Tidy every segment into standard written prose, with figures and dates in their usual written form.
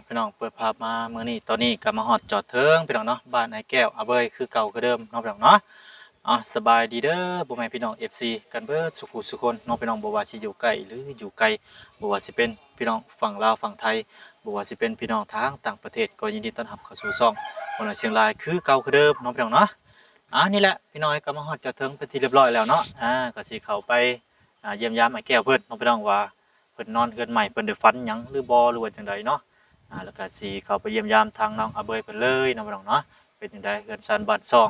ะพี่น้องเปิดภาพมาเมื่อนี้ตอนนี้ก็มาฮอดจอดเทิงพี่น้องเนาะบ้านไอ้แก้วอาเบยคือเก่าคือเดิมเนาะพี่น้องเนาะสบายดีเด้อบ่แม่นพี่น้อง FC กันเบิดสุขุสุคนเนาะพี่น้องบ่ว่าสิอยู่ใกล้หรืออยู่ไกลบ่ว่าสิเป็นพี่น้องฝั่งลาวฝั่งไทยบ่ว่าสิเป็นพี่น้องทางต่างประเทศก็ยินดีต้อนรับเข้าสู่ช่องคนเชียงรายคือเก่าคือเดิมเนาะพี่น้องเนาะนี่แหละพี่น้อยก็มาฮอดจอดเทิงเป็นที่เรียบร้อยแล้วเนาะก็สิเข้าไปเยี่ยมยามไอ้แก้วเพิ่นเนาะพี่น้องว่าเพิ่นนอนเฮือนใหม่เพิ่นได้ฝันหยังหรือบ่หรือว่าจังใดเนาะแล้วก็สิเข้าไปเยี่ยมยามทางน้องอาเบยเพิ่นเลยเนาะพี่น้องเนาะเป็นจังไดเฮือนซันบ้านซ่อง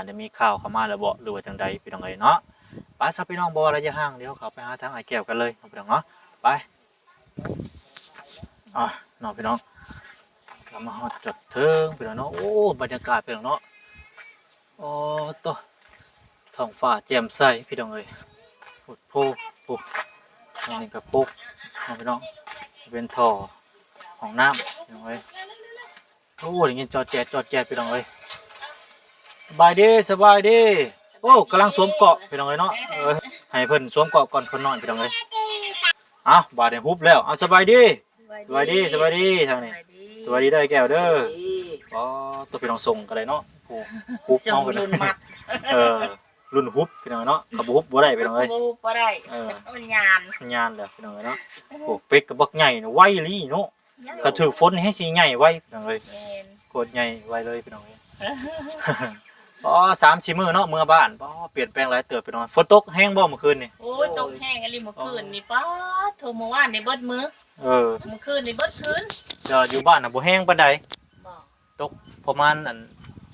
ได้มีข่าวเข้ามาแล้วบ่หรือว่าจังใดพี่น้องเอ้ยเนาะไปซะพี่น้องบ่ระยะห่างเดี๋ยวเข้าไปหาทางไอ้แก้วกันเลยเนาะพี่น้องเนาะไปเนาะพี่น้องก็มาฮอดจอดเทิงพี่น้องเนาะโอ้บรรยากาศพี่น้องเนาะโอ้ตัวท้องฟ้าแจ่มใสพี่น้องเอ้ยพุดโพปุ๊บนี่ก็ปุ๊บน้องพี่น้องเป็นท่อของน้ำพี่น้องเอ้ยโอ้ยยินจอดแจ๊ดพี่น้องเอ้ยสบายดีสบายดีโอ้กำลังสวมเกราะพี่น้องเอ้ยเนาะให้เพิ่นสวมเกราะก่อนเพิ่นนอนพี่น้องเอ้ยบาดเนี่ยฮุบแล้วสบายดีสบายดีทางนี้สวัสดีได้แก้วเด้อตัวพี่น้องส่งกันเลยเนาะฮุบน้องเพิ่นรุ่นฮุบพี่น้องเนาะขับฮุบบ่ได้พี่น้องเอ้ยบ่ได้มันยานแล้วพี่น้องเนาะโอ้เป็กกระบักใหญ่ไวลีเนาะก็ถือฝนให้สิใหญ่ไวพี่น้องเอ้ยโคตรใหญ่ไวเลยพี่น้องเอ้ย3-4 มื้อเนาะเมื่อบ้านเปลี่ยนแปลงหลายเติบพี่น้องฝนตกแห้งบ่เมื่อคืนนี่โอ้ยตกแห้งอะไรเมื่อคืนนี่ป๊าโทรเมื่อวานนี่เบิดมื้อเมื่อคืนนี่เบิดคืนอยู่บ้านน่ะบ่แห้งปานใดตกประมาณ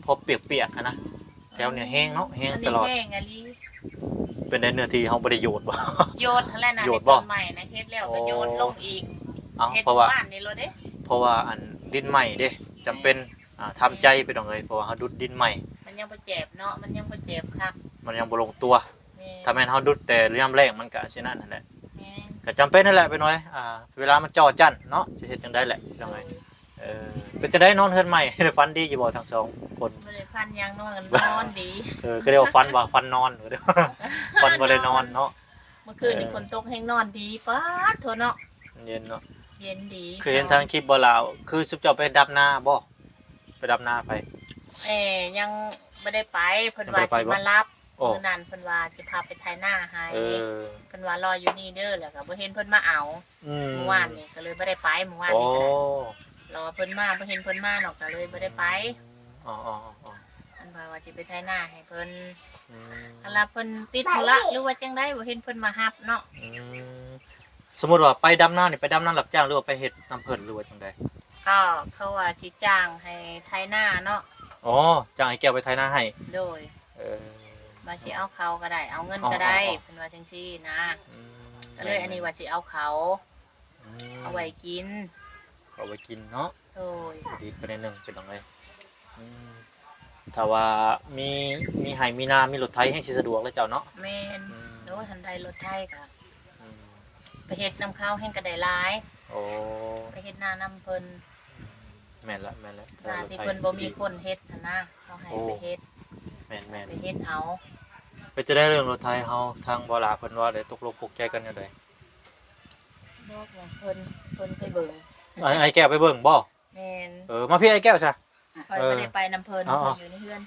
พอเปียกๆนะแถวเนี่ยแห้งเนาะแห้งตลอดแห้งอะไรเป็นในเนื้อที่เฮาบ่ได้โยดบ่โยดนั่นแหละนะโยดบ่ใหม่นะเฮ็ดแล้วก็โยดลงอีกเพราะว่าบ้านนี่โลดเด้เพราะว่าดินใหม่เด้จำเป็นทำใจไปดอกเลยเพราะว่าเฮาดุดดินใหม่มันยังบ่เจ็บเนาะมันยังบ่เจ็บคักมันยังบ่ลงตัวถ้าแม่นเฮาดุดแต่ยามแรกมันก็สินั่นแหละก็จำเป็นนั่นแหละไปหน่อยเวลามันจ่อจั่นเนาะสิเฮ็ดจังได๋แหละพี่น้องเอ้ยเป็นจังได๋นอนเฮือนใหม่ได้ฝันดีอยู่บ่ทั้งสองคนบ่ได้ฟันยังนอนดีก็เรียกว่าฝันว่าฝันนอนเด้อฝันบ่ได้นอนเนาะเมื่อคืนนี่ฝนตกแห้งนอนดีป๊าดโทเนาะเย็นเนาะเย็นดีคือเห็นทางคลิปบ่ลาวคือสุบเจ้าไปดับนาบ่ไปดับนาไปยังไม่ได้ไปเพิ่นว่าสิมารับมื้อนั้นเพิ่นว่าสิพาไปไถนาให้เพิ่นว่ารออยู่นี่เด้อแล้วก็บ่เห็นเพิ่นมาเอาเมื่อวานนี่ก็เลยบ่ได้ไปเมื่อวานนี้รอเพิ่นมาบ่เห็นเพิ่นมาเนาะก็เลยบ่ได้ไปเพิ่นว่าสิไปไถนาให้เพิ่นอันละเพิ่นติดธุระหรือว่าจังได๋บ่เห็นเพิ่นมารับเนาะสมมุติว่าไปดำนานี่ไปดำนารับจ้างหรือว่าไปเฮ็ดนำเพิ่นหรือว่าจังได๋ก็เขาว่าสิจ้างให้ไถนาเนาะจ้างให้แก้วไปไถนาให้โดยว่าสิเอาเขาก็ได้เอาเงินก็ได้เพิ่นว่าจังซี่นะก็เลยอันนี้ว่าสิเอาเขาเอาไว้กินเอาไว้กินเนาะโอ้ยดีไปนึงเป็นจังได๋ถ้าว่ามีให้มีนามีรถไถให้สิสะดวกแล้วเจ้าเนาะแม่นโดยทันใดรถไถก็ไปเฮ็ดนำข้าวแห่งก็ได้หลายไปเฮ็ดนานํเพิ่นแม่นละนาที่เพิ่นบ่มีคนเฮ็ดนะเขาให้ไปเฮ็ดแม่นไปเฮ็ดเอาไปจะได้เรื่องรถไถเฮาทางบ่ล่ะเพิ่นว่าได้ตกลงปลุกใจกันจังได๋บอกว่าเพิ่นไปเบิ่งไอ้แก้วไปเบิ่งบ่แม่นมาพี่ไอ้แก้วซะบ่ได้ไปนำเพิ่นอยู่ในเฮือน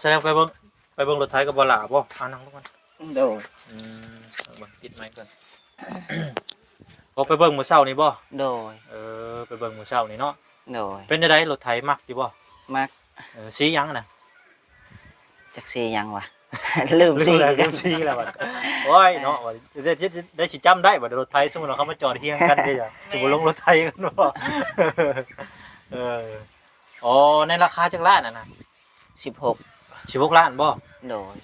แสดงไปเบิ่งรถไถกับบ่ล่ะบ่นั่งลงก่อนโดยเบิ่งปิดไมค์ก่อนไปเบิ่งมื้อเช้านี่บ่โดยไปเบิ่งมื้อเช้านี่เนาะโดยเป็นจังได๋รถไถมักอยู่บ่มักสีหยังน่ะจักสีหยังวะลืมสีแล้วบัดโอ้ยเนาะได้สิจำได้บ่รถไถสมมุติว่าเขามาจอดเฮียงกันเด้จ้ะสิบ่ลงรถไถกันบ่ในราคาจักล้านน่ะ16ล้านบ่โดย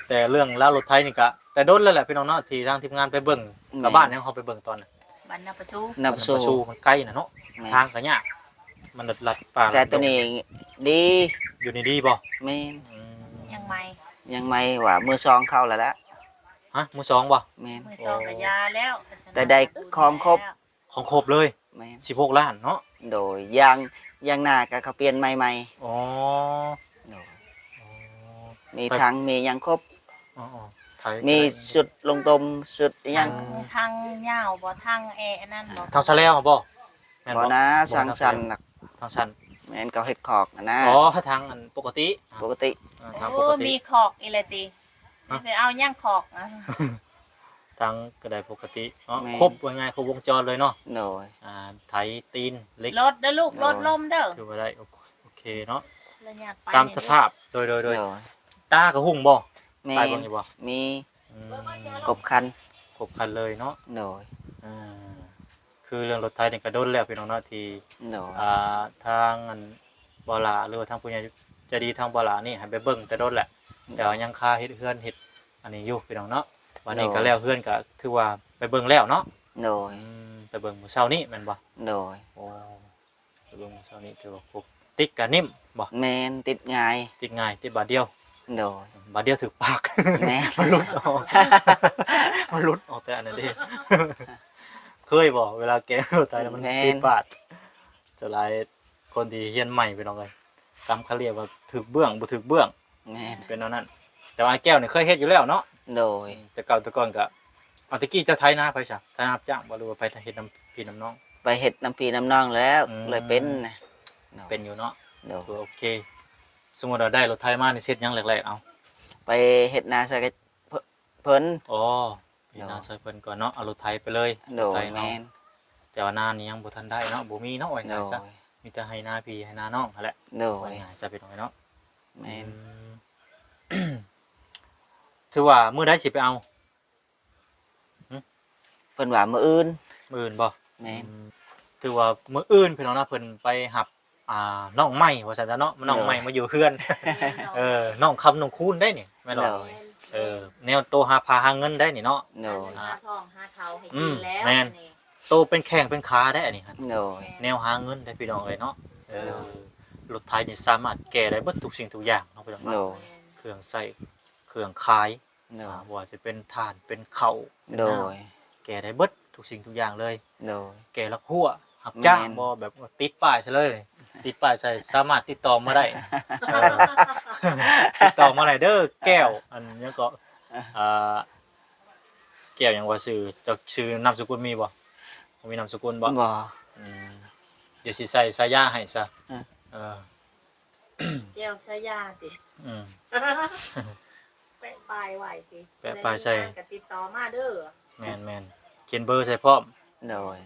แต่เรื่องรถไถนี่ก็แต่โดนแล้วแหละพี่น้องเนาะที่ทางทีมงานไปเบิ่งกับบ้านยังเฮาไปเบิ่งตอนน่ะบ้านนาประชูมันไกลน่ะเนาะทางก็ยากมันลัดป่าแต่ตัวนี้ดีอยู่นี่ดีบ่แม่นยังไม่ว่ามือ2เข้าแล้วละมือ2บ่แม่นมือ2ก็ยาแล้วแต่ได้ของครบเลยแม่น16ล้านเนาะโดยยางหน้าก็เขาเปลี่ยนใหม่มีทางมียังครบมีสุดลงตมสุดยังทางยาวบ่ทางนั่นบ่ทางซะแล้วบ่แม่ ม่น บ่ บ่ นะสร้างสรรค์น่ะ ทางสัน แม่นเขาเฮ็ดคอกน่ะนะ อ๋อทางอันปกติ ปกติ ทางป โอ้ กติ มีขอกอีหละติไปเอาย่างขอกนะ ทางก็ได้ปกติเนาะครบว่าไงครบวงจรเลยเนาะ โดย ไถตีนเล็ก รถเด้อลูกรถลมเด้อ ถือว่าได้โอเคเนาะ ระยะไป ตามสภาพโดย โดย ตากระหุ่งบ่ แม่ ตาย น บ่อยู่บ่ มี อืม กบคัน ครบคันเลยเนาะ โดย อ่าคือเรื่องรถไถนี่ก็โดนแล้วพี่น้องเนาะที่ โดย ทางอันบ่หลาหรือว่าทางผู้ใหญ่ใจะดีทางบ่หลานี่ให้ไปเบิ่งแต่โดนแหละแต่ว่ายังค่าเฮ็ดเฮือนเฮ็ดอันนี้อยู่พี่น้องเนาะวันนี้ก็แล้วเฮือนก็ถือว่าไปเบิ่งแล้วเนาะ โดย ไปเบิ่งมื้อเช้านี้แม่นบ่ โดย โอ้ไปเบิ่งมื้อเช้านี้ถือว่าครบติ๊กก็นิ่มบ่ แม่นติดง่าย ติดง่ายติดบาทเดียว โดย บาทเดียวถึกปาก แม่ มันหลุดออก มันหลุดออกแต่อันนั้นเด้ เคยบอกเวลาแกงรถไถแล้วมันติดปากจะหลายคนที่เฮียนใหม่ไปน้องเลยกำเขาเรียกว่าถึกเบื้องบ่ถึกเบื้อง แม่น เป็นเท่านั้นแต่ว่าไอ้แก้วนี่เคยเฮ็ดอยู่แล้วเนาะ โดย แต่เก่าแต่ก่อนก็เอาตะกี้เจ้าไทยนาไปซะไทยนารับจ้างบ่รู้ว่าไปเฮ็ดน้ำพี่น้ำน้อง ไปเฮ็ดน้ำพี่น้ำน้องแล้ว อืม เลยเป็นนะ เป็นอยู่เนาะ โดย คือโอเค สมมุติเราได้รถไทยมานี่เฮ็ดหยังแรกๆเอา ไปเฮ็ดนาใส่กับเพิ่น อ๋อพี่นาซอยเพิ่นก่อนเนาะเอารถไทยไปเลย โด รถ ย ไทย แม่ เนาะ น แต่ว่านานี่ยังบ่ทันได้เนาะบ่มีเนาะว่า โด ง่าย ย ซะมีแต่ให้นาพี่ให้นาน้องนั่นแหละ โด ว่าย ง่ายซะพี่น้องเนาะ แม่น ถือว่ามื้อใดสิไปเอา เพิ่นว่ามื้ออื่น มื้ออื่นบ่ แม่น ถือว่ามื้ออื่นพี่น้องนะเพิ่นไปหับน้องใหม่ว่าซั่นซะเนาะน้องใหม่มาอยู่เฮือน น้องคำน้องคูณได้นี่แม่นบ่ โดย แนวโตหาพาหาเงินได้นี่เนาะ โดย หาทองหาเทาให้กินแล้ว แม่น นี่ โตเป็นแข้งเป็นขาได้อันนี้ครับ โดย แนวหาเงินได้พี่น้องเลยเนาะรถไถนี่สามารถแก้ได้เบิดทุกสิ่งทุกอย่างเนาะพี่น้อง โด เนาะ ย เครื่องใส่เครื่องขาย โดย ว่าสิเป็นถ่านเป็นข้าวเป็น โด น้ ย ำแก้ได้เบิดทุกสิ่งทุกอย่างเลย โดย แก่ลักหัวหับจ้าง แม่น บ่แบบว่าติดป้ายใช่เลย ติดป้ายใช่สามารถติดต่อมาได้เออติดต่อมาได้เด้อแก้วอันนี้ก็แก้วหยังว่าชื่อนามสกุลมีบ่มีนามสกุลบ่ บ่ อืมเดี๋ยวสิใส่สายาให้ซะ อ่ะ เออ แก้วสายาติ อืม แปะปลายไว้ติ แปะปลายใส่ ก็ติดต่อมาเด้อ แม่นเขียนเบอร์ใส่พร้อม โดย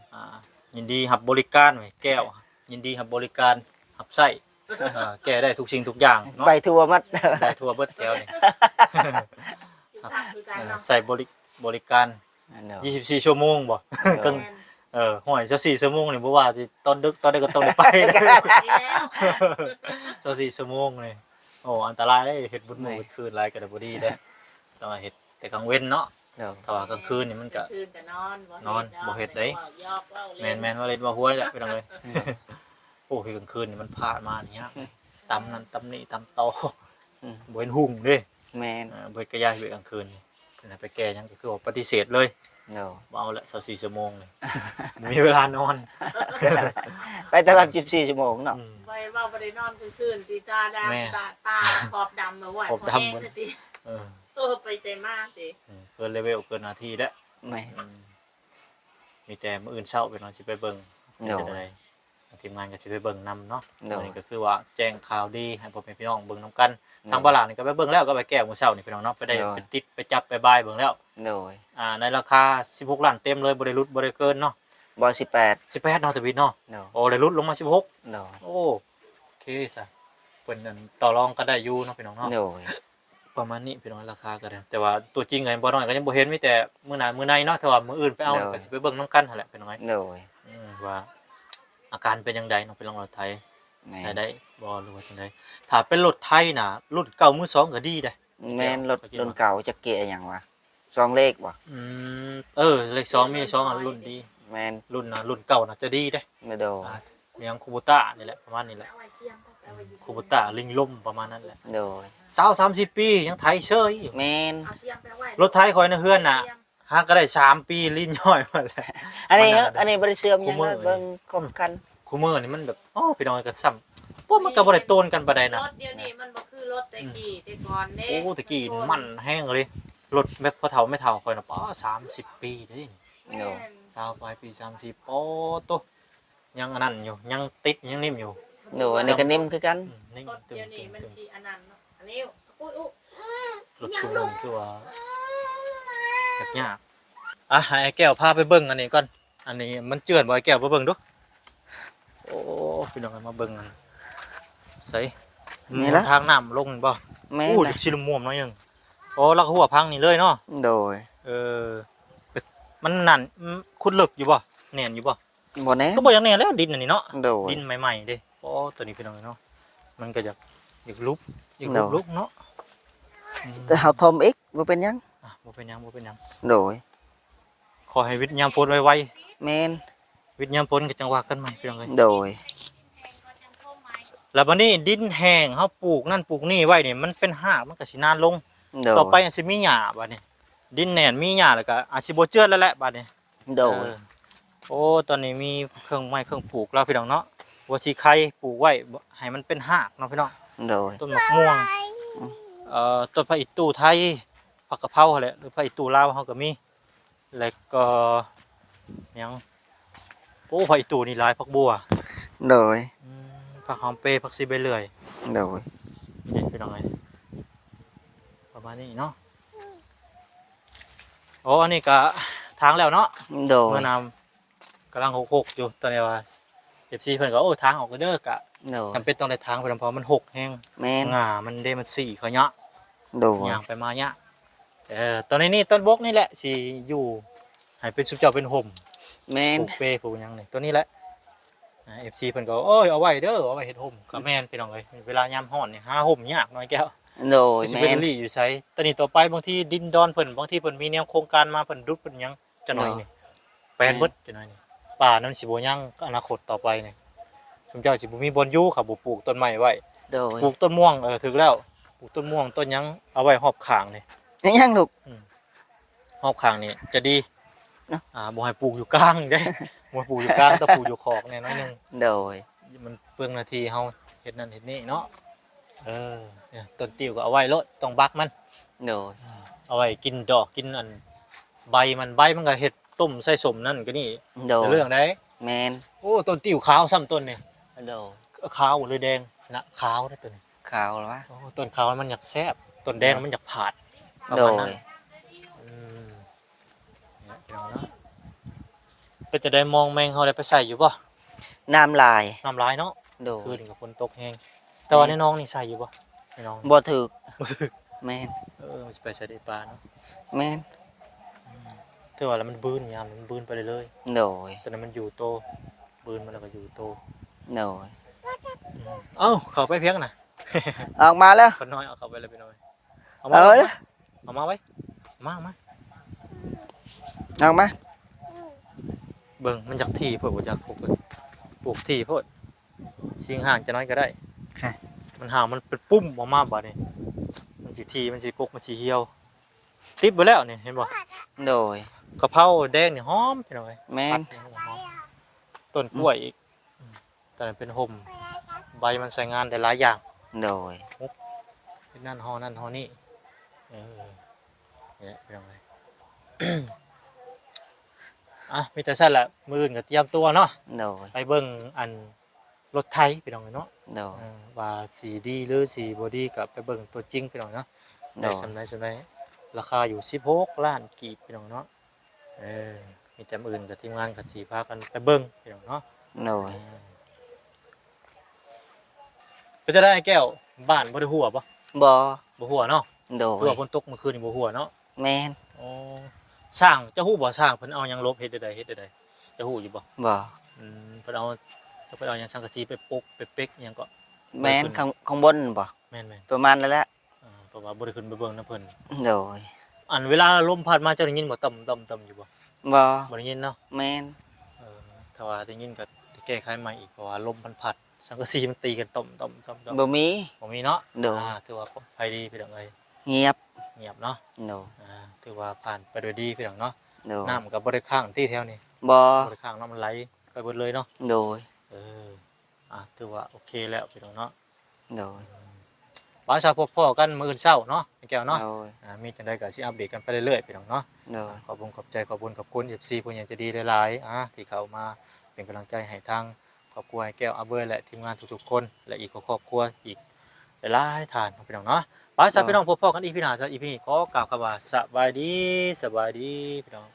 ยินดีรับบริการไว้แก้ว ยินดีรับบริการรับใช้แก้ได้ทุกสิ่งทุกอย่างเนาะ ไปทั่วมัด ได้ทั่วเบิดแถวนี่ คือทางคือการเนาะ ใส่บริการ โดย 24 ชั่วโมงบ่ กึ่ง แม่น ห้อย24ชั่วโมงนี่บ่ว่าสิตอนดึกตอนใดก็ต้องได้ไปเลย ดีแล้ว 24ชั่วโมงนี่โอ้อันตรายได้เฮ็ดบุญหมู่เฮ็ดคืนหลายก็ได้บ่ดีเด้ต้องเฮ็ดแต่กลางเว้นเนาะ โดย ถ้าว่ากลางคืนนี่มันก็ คืนก็นอน นอนบ่เฮ็ดเด้ ยอกเว้าเล่น แม่นว่าเล่นว่าหัวแหละไปตรงเลย โอ้ยกลางคืนนี่มันพาดมาเนี่ยตำนั่นตำนี่ตำตอบ่เห็นหุ่งเด้ แม่น บ่เฮ็ดกระยายอยู่กลางคืนนี่เพิ่นให้ไปแก้หยังก็คือว่าปฏิเสธเลย โดย บ่เอาละ24ชั่วโมงนี่ บ่มีเวลานอน ไปตลอด14ชั่วโมงเนาะ ไว้ว่าบ่ได้นอนคืนตีตาด แม่ ำตาขอบดำมาไว้ ขอบดำ พอแห้งติ เออ ไปใจมากติ เกินเลเวลเกินหน้าที่แล้ว แม่น มีแต่มื้ออื่นเช้าไปนอนสิไปเบิ่ง โดย จะได้ทีมงานก็สิไปเบิ่งนํเนาะ โดย อันนี้ก็คือว่าแจ้งข่าวดีให้พ่อแม่พี่น้องเบิ่งนํกันทางบ้านหลังนี่ก็ไปเบิ่งแล้วก็ไปแก้มื้อเช้านี่พี่น้องเนาะไปได้ โดย ไปติดไปจับไปบายเบิ่งแล้ว โดย ในราคา16ล้านเต็มเลยบ่ได้ลดบ่ได้เกินเนาะ บ่18 18เนาะตะวิดเนาะ โดย โอ้ได้ลดลงมา16 โดย โอ้โอเคซะเพิ่นนั่นต่อรองก็ได้อยู่เนาะพี่น้องเนาะ โดย ประมาณนี้พี่น้องราคาก็ได้แต่ว่าตัวจริงไงบ่น้อยก็ยังบ่เห็นมีแต่มื้อหน้ามื้อในเนาะแต่ว่ามื้ออื่นไปเอาก็สิไปเบิ่งนํกันหั่นแหละพี่น้องเอ้ย โดย ว่าอาการเป็นจังไดเนาะเป็นรถไทย แม่ ใช้ น ได้บ่หรือว่าจังไดถ้าเป็นรถไทยน่ะรุ่นเก่ามือสองก็ดีเด้ แม่นรถรุ่นเก่าจะเกียร์หยังวะสองเลขบ่ เลขสองมีสองอันรุ่นดี แม่น รุ่นเก่าน่ะจะดีเด้ ไม่โดย อย่างคูโบต้านี่แหละประมาณนี้แหละ เอาไว้เสียมเอาไว้อยู่ คูโบต้าลิงล่มประมาณนั้นแหละ โดย 20-30 ปียังไทยเชยอยู่ แม่น เอาเสียมไปไว้ รถไทยคอยในเฮือนน่ะหาก็ได้3 ปีลิ้นย่อยหมาแล้ว อันนี้ มันน่ะ อันนี้บ่ได้เสื่อมหยัง คู่มื เล อ ยเบิ่งคบกัน คูมือนี่มันแบบพี่น้องก็ซ้ำพวกมันก็บ่ได้โตนกันปานใดนะ รถเดี๋ยวนี้มันบ่คือรถแต่กี้แต่ก่อนเด้ โอ้ตะกี้มันแห้งเลยรถแบบพอเฒ่าไม่เฒ่าคอยน่ะ30 ปีเด้ โดย 20ปลายปี30โอ้โต ยังอันนั้นอยู่ยังติดยังนิ่มอยู่ โดยอันนี้ก็นิ่มคือกัน นิ่ง ต้น ตึง เดียวนี่มัน ตึง สิอันนั้นเนาะอันนี้อุ้ย รถชุนคือว่าอยากอ่ะให้ไอ้แก้วพาไปเบิ่งอันนี้ก่อนอันนี้มันเจือนบ่ไอ้แก้วมาเบิ่งดูโอ้พี่น้องมาเบิ่งกันใส่ทางน้ำลงบ่ แม่น อู้ นะ ดิชิลม่วมน้อยนึงโอ้แล้วก็หัวพังนี่เลยเนาะ โดย มันนั่นขุดลึกอยู่บ่แน่นอยู่บ่ บ่แน่ ก็บ่อย่างแน่แล้วดินอันนี้เนาะ โดย ดินใหม่ๆเด้โอ้ตัวนี้พี่น้องเนาะมันก็อยากลุกลุกเนาะ แต่เฮาทมอีกบ่เป็นหยัง บ่เป็นหยังบ่เป็นหยัง โดย ขอให้วิทยามพ้นไว แม่น ๆวิทยามพ้นก็จังว่ากันใหม่พี่น้องเอ้ย โดย แล้วบัดนี้ดินแห้งเฮาปลูกนั่นปลูกนี่ไว้นี่มันเป็นหากมันก็สินานลง โดย ต่อไปอาจสิมีหญ้าบัดนี้ดินแน่นมีหญ้าแล้วก็อาจสิบ่เจือดแล้วแหละบัดนี้ โดย โอ้ตอนนี้มีเครื่องไม้เครื่องปลูกแล้วพี่น้องเนาะว่าสิไข่ปลูกไว้ให้มันเป็นหากเนาะพี่น้อง โดย ต้นมะม่วงต้นผักอีตู่ไทยผักกะเพราแหละหรือผักอีตู่ลาวเฮาก็มีแล้วก็หยังโอ้ผักอีตู่นี่หลายผักบัว โดย ผักหอมเปรย์ผักซีใบเลื่อย โดย นี่พี่น้องเอ้ยประมาณนี้เนาะโอ้อันนี้ก็ทางแล้วเนาะ โดย เมื่อนำกำลังหกอยู่ตอนนี้ว่าFCเพิ่นก็โอ้ทางออกก็เด้อกะ โดย จำเป็นต้องได้ทางไปเพราะมันหกแห้ง แม่น ง่ามันเด้มันสี่เขาเนาะ โดย ย่างไปมาเนี่ยตอนนี้นี่ต้นบกนี่แหละสิอยู่ให้เป็นสุดเจ้าเป็นห่ม แม่น ปลูกเป้ปลูกหยังนี่ตัวนี้แหละFC เพิ่นก็โอ้ยเอาไว้เด้อเอาไว้เฮ็ดห่มก็แม่นพี่น้องเอ้ยเวลายามร้อนนี่หาห่มยากน้อยแก้ว โดย สิ แม่ เป็น น ลี่อยู่ไสตอนนี้ต่อไปบางทีดินดอนเพิ่นบางทีเพิ่นมีแนวโครงการมาเพิ่นรุดเพิ่นหยังจังหน่อยนี่แปลนเบิดจังหน่อยนี่ป่านั้นสิบ่ยังอนาคตต่อไปนี่สมเจ้าสิบ่มีบ่อนอยู่ครับบ่ปลูกต้นไม้ไว้ โดย ปลูกต้นม่วงถึกแล้วปลูกต้นม่วงต้นหยังเอาไว้รอบข้างนี่ ยังลูก รอบข้างนี่จะดี เนาะ บ่ให้ปลูกอยู่กลางเด้ บ่ให้ปลูกอยู่กลางต้องปลูกอยู่ขอบแน่น้อยหนึง โดย มันเปลืองนาทีเฮาเฮ็ดนั่นเฮ็ดนี่เนาะเนี่ยต้นติ้วก็เอาไว้โลดต้องบักมัน โดย เอาไว้กินดอกกินอันใบมันก็เฮ็ดต้มใส่สมนั่นก็นี่ โดย เรื่องได้ แม่น โอ้ต้นติ้วขาวซ้ำต้นนี่ โดย ขาวหรือแดงนะขาวนะต้นนี้ ข่าวแล้ววะ โอ้ต้นขาวมันอยากแซ่บต้นแดงมันอยากผาดประ โด มาณนั้น ย อืมเนี่ยเดี๋ยวนะเป็นจะได้มองแมงเขาได้ไปใส่อยู่ป่ะ น้ำลาย น้ำลายเนาะ โด คืน ย กับฝนตกแห้งแต่ว่าในน้องนี่ใส่อยู่ป่ะในน้อง บ่ถึก บ่ถึก แม่น มันสิไปใส่ในปลาเนาะ แม่น ถือว่าแล้วมันบื้นยามมันบื้นไปเลย โดย ๆตอนนั้นมันอยู่โตบื้นมันแล้วก็อยู่โต โดย เอ้าเข้าไปเพียงน่ะ ออกมาแล้ว คนน้อยเอาเข้าไปเลยไปหน่อยเอา เอา มา เลย เอามาไว้มา ออกมา เบิ่งมันจากที่เพิ่นบ่จากปลูกที่เพิ่นสิ่งห่างจะน้อยก็ได้ ค่ะ มันห่างมันเป็นปุ้มออกมาบัดนี้มันสิทีมันสิกกมันสิเหี่ยวติดไปแล้วนี่เห็นบ่ โดย กะเพราแดงนี่หอมพี่น้อย แม่น ผัดนี่หอมต้นกล้วยอีกตอนนั้นเป็นห่มใบมันใส่งานได้หลายอย่าง โดย เป็นนั่นฮอนั่นฮอนี่นี่แหละพี่น้อย อ่ะมีแต่สั่นแหละมื้ออื่นก็เตรียมตัวเนาะ โดย ไปเบิ่งอันรถไทยพี่น้องเนาะ โดย ว่าสีดีหรือสีบอดี้กับไปเบิ่งตัวจริงพี่น้องเนาะ โด ได้ ย สำไรราคาอยู่16 ล้านกีบพี่น้องเนาะมีแต่อื่นกับทีมงานกับสีพากันไปเบิ่งพี่น้องเนาะ โดย เป็นจะได้ไอ้แก้วบ้านบ่ได้หัวบ่ บ่ บ่หัวเนาะ โด เพื่ ย อฝนตกเมื่อคืนนี่บ่หัวเนาะ แม่น อ๋อสร้างเจะฮู้บ่สร้างเพิ่นเอาหยังลบเฮ็ดใดจะฮู้อยู่บ่ บ่ เพิ่นเอาจะไปเอาหยังสังกะสีไปปกไปเป๊กหยังก็ แม่นข้างบนบ่ แม่น ประมาณนั้นแหละ เพราะว่าบ่ได้ขึ้นไปเบิ่งนำเพิ่น โดย อันเวลาลมพัดมาเจ้าได้ยินบ่ต่ำๆอยู่บ่ บ่ บ่ได้ยินเนาะ แม่น ถ้าว่าได้ยินก็แก้ไขใหม่อีกเพราะว่าลมมันพัดสังกะสีมันตีกันต่อมบ่มี บ่มีเนาะ โดย ถือว่าปลอดภัยดีพี่น้องเอ้ย เงียบ เงียบเนาะ โดย ถือว่าผ่านไปโดยดีพี่น้องเนาะ โดย น้ำก็บ่ได้ค้างที่แถวนี้ บ่ บ่ได้ค้างน้ำมันไหลไปเบิดเลยเนาะ โดย ถือว่าโอเคแล้วพี่น้องเนาะ โดย บ่าวชาวพบพ่อกันมื้ออื่นเช้าเนาะแก้วเนาะ โดย มีจังไดก็สิอัปเดตกันไปเรื่อยๆพี่น้องเนาะ โดย ขอบคุณขอบใจขอบคุณ FC ผู้ใหญ่ใจดีหลายๆที่เข้ามาเป็นกำลังใจให้ทาง ครอบครัวไอ้แก้วอาเบยและทีมงานทุกๆคนและอีกครอบครัวอีกหลายๆท่านพี่น้องเนาะไปซะพี่น้องพบกันอีพีหน้าซะอีพีนี้ขอกล่าวคำว่าสบายดีพี่น้อง